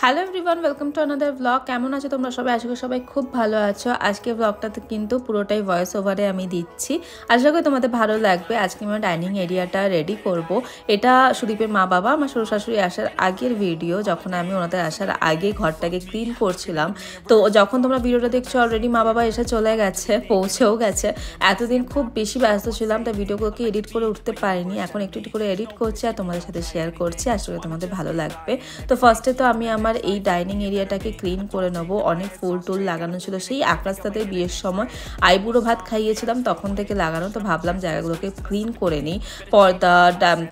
Hello everyone, welcome to another blog. কেমন আছো তোমরা সবাই? আশা করি সবাই খুব ভালো আছো। আজকে ব্লগটাতে কিন্তু পুরোটাই ভয়েস ওভারে আমি দিচ্ছি। আশা করি তোমাদের ভালো লাগবে। আজকে আমরা ডাইনিং এরিয়াটা রেডি করব। এটা সুদীপের মা বাবা, আমার শ্বশুর শাশুড়ি আসার আগের ভিডিও, যখন আমি ওনাদের আসার আগে ঘরটাকে ক্লিন করছিলাম। তো যখন তোমরা ভিডিওটা দেখছো অলরেডি মা বাবা এসে চলে গেছে, পৌঁছেও গেছে। এতদিন খুব বেশি ব্যস্ত ছিলাম, তাই ভিডিওগুলোকে এডিট করে উঠতে পারিনি। এখন একটু একটু করে এডিট করছি আর তোমাদের সাথে শেয়ার করছি। আশা করি তোমাদের ভালো লাগবে। তো ফার্স্টে তো আমি আমার এই ডাইনিং এরিয়াটাকে ক্লিন করে নেব। অনেক ফুল টুল লাগানো ছিল, সেই আকাশ তাদের বিয়ের সময় আইবুড়ো ভাত খাইয়েছিলাম তখন থেকে লাগানো। তো ভাবলাম জায়গাগুলোকে ক্লিন করে নিই। পর্দা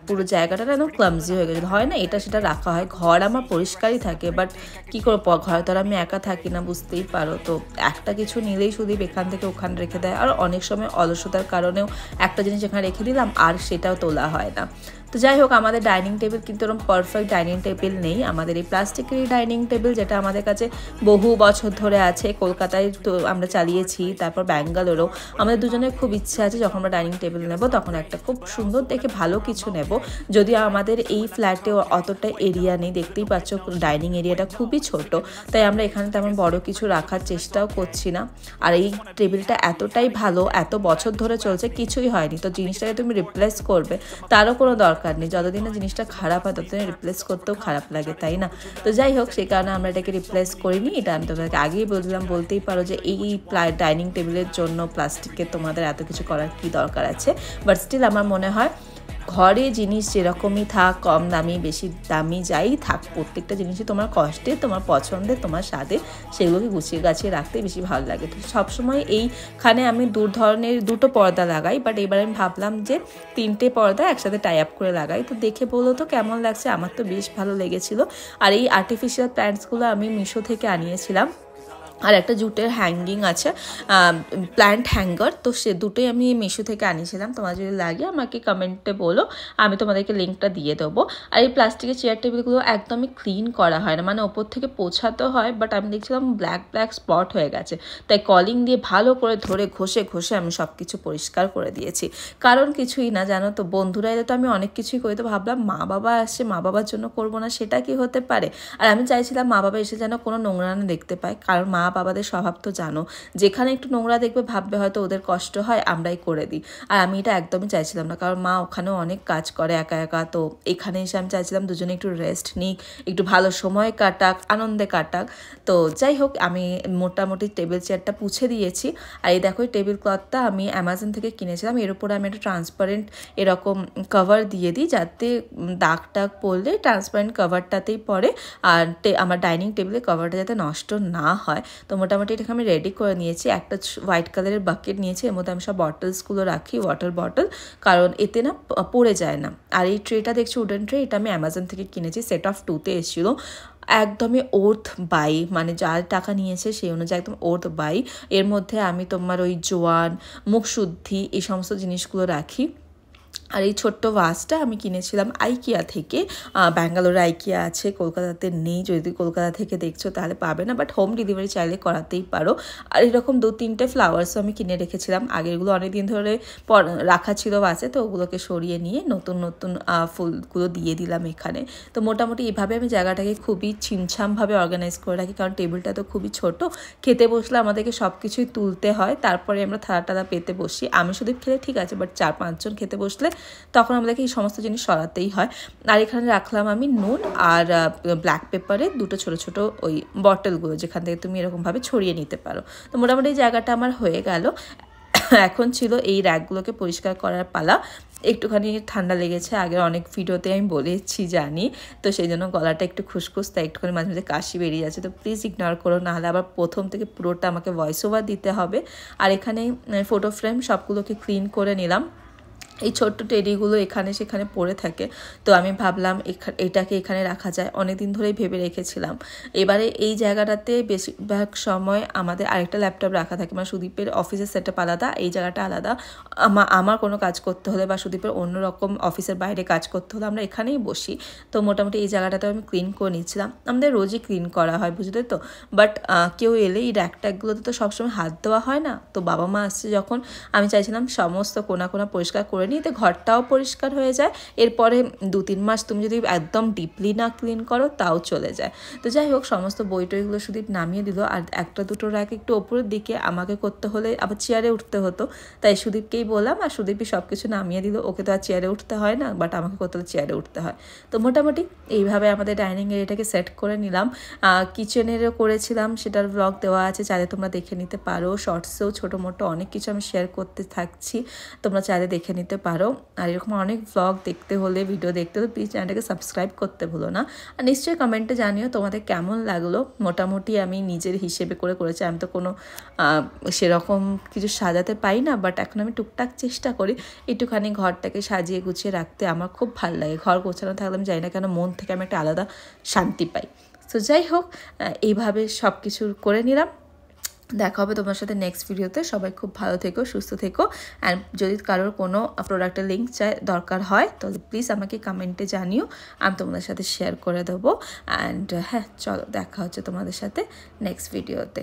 পুরো জায়গাটা একদম ক্লামজি হয়ে গেছিলো, হয় না এটা সেটা রাখা হয়। ঘর আমার পরিষ্কারই থাকে, বাট কী করে, ঘরে তো আর আমি একা থাকি না, বুঝতেই পারো। তো একটা কিছু নিলেই শুধু এখান থেকে ওখানে রেখে দেয়, আর অনেক সময় অলসতার কারণেও একটা জিনিস এখানে রেখে দিলাম আর সেটাও তোলা হয় না। তো যাই হোক, আমাদের ডাইনিং টেবিল কিন্তু এরকম পারফেক্ট ডাইনিং টেবিল নেই। আমাদের এই প্লাস্টিকেরই ডাইনিং টেবিল, যেটা আমাদের কাছে বহু বছর ধরে আছে। কলকাতায় তো আমরা চালিয়েছি, তারপর ব্যাঙ্গালোরও। আমাদের দুজনের খুব ইচ্ছে আছে যখন আমরা ডাইনিং টেবিল নেব তখন একটা খুব সুন্দর দেখে ভালো কিছু নেব। যদিও আমাদের এই ফ্ল্যাটে অতটা এরিয়া নেই, দেখতেই পাচ্ছ ডাইনিং এরিয়াটা খুবই ছোট, তাই আমরা এখানে তেমন বড় কিছু রাখার চেষ্টাও করছি না। আর এই টেবিলটা এতটাই ভালো, এত বছর ধরে চলছে, কিছুই হয়নি। তো জিনিসটাকে তুমি রিপ্লেস করবে তারও কোনো দরকার নেই। যতদিন না জিনিসটা খারাপ হয় ততদিন রিপ্লেস করতেও খারাপ লাগে, তাই না? তো যাই হোক, সেই কারণে আমরা এটাকে রিপ্লেস করিনি। এটা আমি তোমাদেরকে আগেই বলছিলাম, বলতেই পারো যে এই ডাইনিং টেবিলের জন্য প্লাস্টিকের তোমাদের এত কিছু করার কি দরকার আছে। বাট স্টিল আমার মনে হয় ঘরে জিনিস যেরকমই থাক, কম দামি বেশি দামি যাই থাক, প্রত্যেকটা জিনিসই তোমার কষ্টে, তোমার পছন্দের, তোমার স্বাদে, সেগুলোকে গুছিয়ে গাছিয়ে রাখতে বেশি ভালো লাগে। তো সবসময় এইখানে আমি দুটো পর্দা লাগাই, বাট এবার আমি ভাবলাম যে 3টে পর্দা একসাথে টাই আপ করে লাগাই। তো দেখে বলো তো কেমন লাগছে? আমার তো বেশ ভালো লেগেছিল। আর এই আর্টিফিশিয়াল প্ল্যান্টসগুলো আমি মিশো থেকে আনিয়েছিলাম। আর একটা জুটের হ্যাঙ্গিং আছে, প্ল্যান্ট হ্যাঙ্গার, তো সে দুটোই আমি মিশো থেকে আনিয়েছিলাম। তোমার যদি লাগে আমাকে কমেন্টে বলো, আমি তোমাদেরকে লিঙ্কটা দিয়ে দেবো। আর এই প্লাস্টিকের চেয়ার টেবিলগুলো একদমই ক্লিন করা হয় না, মানে ওপর থেকে পোছাতে হয়, বাট আমি দেখছিলাম ব্ল্যাক ব্ল্যাক স্পট হয়ে গেছে। তাই কলিং দিয়ে ভালো করে ধরে ঘষে আমি সব কিছু পরিষ্কার করে দিয়েছি। কারণ কিছুই না, জানো তো, বন্ধুরা এলে তো আমি অনেক কিছুই করি। তো ভাবলাম মা বাবা আসছে, মা বাবার জন্য করবো না, সেটা কি হতে পারে? আর আমি চাইছিলাম মা বাবা এসে যেন কোনো নোংরা না দেখতে পায়, কারণ মা বাবাদের স্বভাব তো জানো, যেখানে একটু নোংরা দেখবে ভাববে হয়তো ওদের কষ্ট হয়, আমরাই করে দিই। আর আমি এটা একদমই চাইছিলাম না, কারণ মা ওখানেও অনেক কাজ করে একা একা। তো এখানে এসে আমি চাইছিলাম দুজনে একটু রেস্ট নিক, একটু ভালো সময় কাটাক, আনন্দে কাটাক। তো যাই হোক, আমি মোটামুটি টেবিল চেয়ারটা পুছে দিয়েছি। আর এই দেখো, টেবিল ক্লথটা আমি অ্যামাজন থেকে কিনেছিলাম। এর উপরে আমি একটা ট্রান্সপারেন্ট এরকম কভার দিয়ে দিই, যাতে দাগ টাগ পড়লে ট্রান্সপারেন্ট কভারটাতেই পড়ে, আর আমার ডাইনিং টেবিলের কভারটা যাতে নষ্ট না হয়। তো মোটামুটি এটাকে আমি রেডি করে নিয়েছি। একটা হোয়াইট কালারের বাকেট নিয়েছি, এর মধ্যে আমি সব বটলসগুলো রাখি, ওয়াটার বটল, কারণ এতে না পড়ে যায় না। আর এই ট্রেটা দেখছি, উডেন ট্রে, এটা আমি অ্যামাজন থেকে কিনেছি, সেট অফ 2তে এসেছিলো। একদমই ওর্থ বাই, মানে যার টাকা নিয়েছে সেই অনুযায়ী একদম ওর্থ বাই। এর মধ্যে আমি তোমার ওই জোয়ান, মুখশুদ্ধি, এই সমস্ত জিনিসগুলো রাখি। আর এই ছোট্ট ভাসটা আমি কিনেছিলাম আইকিয়া থেকে। ব্যাঙ্গালোরে আইকিয়া আছে, কলকাতাতে নেই। যদি কলকাতা থেকে দেখছো তাহলে পাবে না, বাট হোম ডেলিভারি চাইলে করাতেই পারো। আর এরকম 2-3টে ফ্লাওয়ার্সও আমি কিনে রেখেছিলাম। আগেরগুলো অনেকদিন ধরে রাখা ছিল বাসে, তো ওগুলোকে সরিয়ে নিয়ে নতুন নতুন ফুলগুলো দিয়ে দিলাম এখানে। তো মোটামুটি এইভাবে আমি জায়গাটাকে খুবই ছিমছামভাবে অর্গানাইজ করে রাখি, কারণ টেবিলটা তো খুবই ছোট। খেতে বসলে আমাদেরকে সব কিছুই তুলতে হয়, তারপরে আমরা থালা টালা পেতে বসি। আমি শুধু খেলে ঠিক আছে, বাট 4-5 জন খেতে বসলে তখন আমাদেরকে এই সমস্ত জিনিস সরাতেই হয়। আর এখানে রাখলাম আমি নুন আর ব্ল্যাক পেপারে দুটো ছোট ছোট ওই বটলগুলো, যেখান থেকে তুমি এরকমভাবে ছড়িয়ে নিতে পারো। তো মোটামুটি এই জায়গাটা আমার হয়ে গেল। এখন ছিল এই র্যাকগুলোকে পরিষ্কার করার পালা। একটুখানি ঠান্ডা লেগেছে, আগের অনেক ভিডিওতে আমি বলেছি জানি, তো সেই জন্য গলাটা একটু খুসখুস, তাই একটুখানি মাঝে মাঝে কাশি বেরিয়ে যাচ্ছে। তো প্লিজ ইগনোর করো, নাহলে আবার প্রথম থেকে পুরোটা আমাকে ভয়েস ওভার দিতে হবে। আর এখানে ফটো ফ্রেম সবগুলোকে ক্লিন করে নিলাম। এই ছোট্ট টেডিগুলো এখানে সেখানে পড়ে থাকে, তো আমি ভাবলাম এটাকে এখানে রাখা যায়, অনেক দিন ধরেই ভেবে রেখেছিলাম। এবারে এই জায়গাটাতে বেশিরভাগ সময় আমাদের আরেকটা ল্যাপটপ রাখা থাকে, মানে সুদীপের অফিসের সেটআপ আলাদা, এই জায়গাটা আলাদা। আমার কোনো কাজ করতে হলে বা সুদীপের অন্যরকম অফিসের বাইরে কাজ করতে হলে আমরা এখানেই বসি। তো মোটামুটি এই জায়গাটাতে আমি ক্লিন করে নিচ্ছিলাম। আমাদের রোজই ক্লিন করা হয়, বুঝলে তো, বাট কেউ এলে এই র্যাক ট্যাকগুলোতে তো সবসময় হাত দেওয়া হয় না। তো বাবা মা আসছে যখন, আমি চাইছিলাম সমস্ত কোনা কোনা পরিষ্কার করে নিই, এমনিতে ঘরটাও পরিষ্কার হয়ে যায়। এরপরে 2-3 মাস তুমি যদি একদম ডিপলি না ক্লিন করো তাও চলে যায়। তো যাই হোক, সমস্ত বই টইগুলো সুদীপ নামিয়ে দিল। আর একটা দুটো র্যাক একটু ওপরের দিকে, আমাকে করতে হলে আবার চেয়ারে উঠতে হতো, তাই সুদীপকেই বললাম, আর সুদীপই সব কিছু নামিয়ে দিল। ওকে তো আর চেয়ারে উঠতে হয় না, বাট আমাকে করতে হলে চেয়ারে উঠতে হয়। তো মোটামুটি এইভাবে আমাদের ডাইনিং এরিয়াটাকে সেট করে নিলাম। কিচেনেরও করেছিলাম, সেটার ব্লগ দেওয়া আছে, চাইলে তোমরা দেখে নিতে পারো। শর্টসেও ছোটো মোটো অনেক কিছু আমি শেয়ার করতে থাকছি, তোমরা চাইলে দেখে নিতে পারো। আর এরকম অনেক ব্লগ দেখতে হলে, ভিডিও দেখতে হলে প্লিজ চ্যানেলটাকে সাবস্ক্রাইব করতে ভুলো না। আর নিশ্চয়ই কমেন্টে জানিও তোমাদের কেমন লাগলো। মোটামুটি আমি নিজের হিসেবে করেছি, আমি তো কোনো সেরকম কিছু সাজাতে পাই না, বাট এখন আমি টুকটাক চেষ্টা করি একটুখানি ঘরটাকে সাজিয়ে গুছিয়ে রাখতে। আমার খুব ভালো লাগে ঘর গোছানো থাকলে, আমি জানি না কেন মন থেকে আমি একটা আলাদা শান্তি পাই। তো যাই হোক, এইভাবে সব কিছু করে নিলাম। দেখা হবে তোমার সাথে নেক্সট ভিডিওতে। সবাই খুব ভালো থেকো, সুস্থ থেকো। অ্যান্ড যদি কারোর কোনো প্রোডাক্টের লিঙ্ক দরকার হয় তাহলে প্লিজ আমাকে কমেন্টে জানিও, আমি তোমাদের সাথে শেয়ার করে দেবো। অ্যান্ড হ্যাঁ, চলো দেখা হচ্ছে তোমাদের সাথে নেক্সট ভিডিওতে।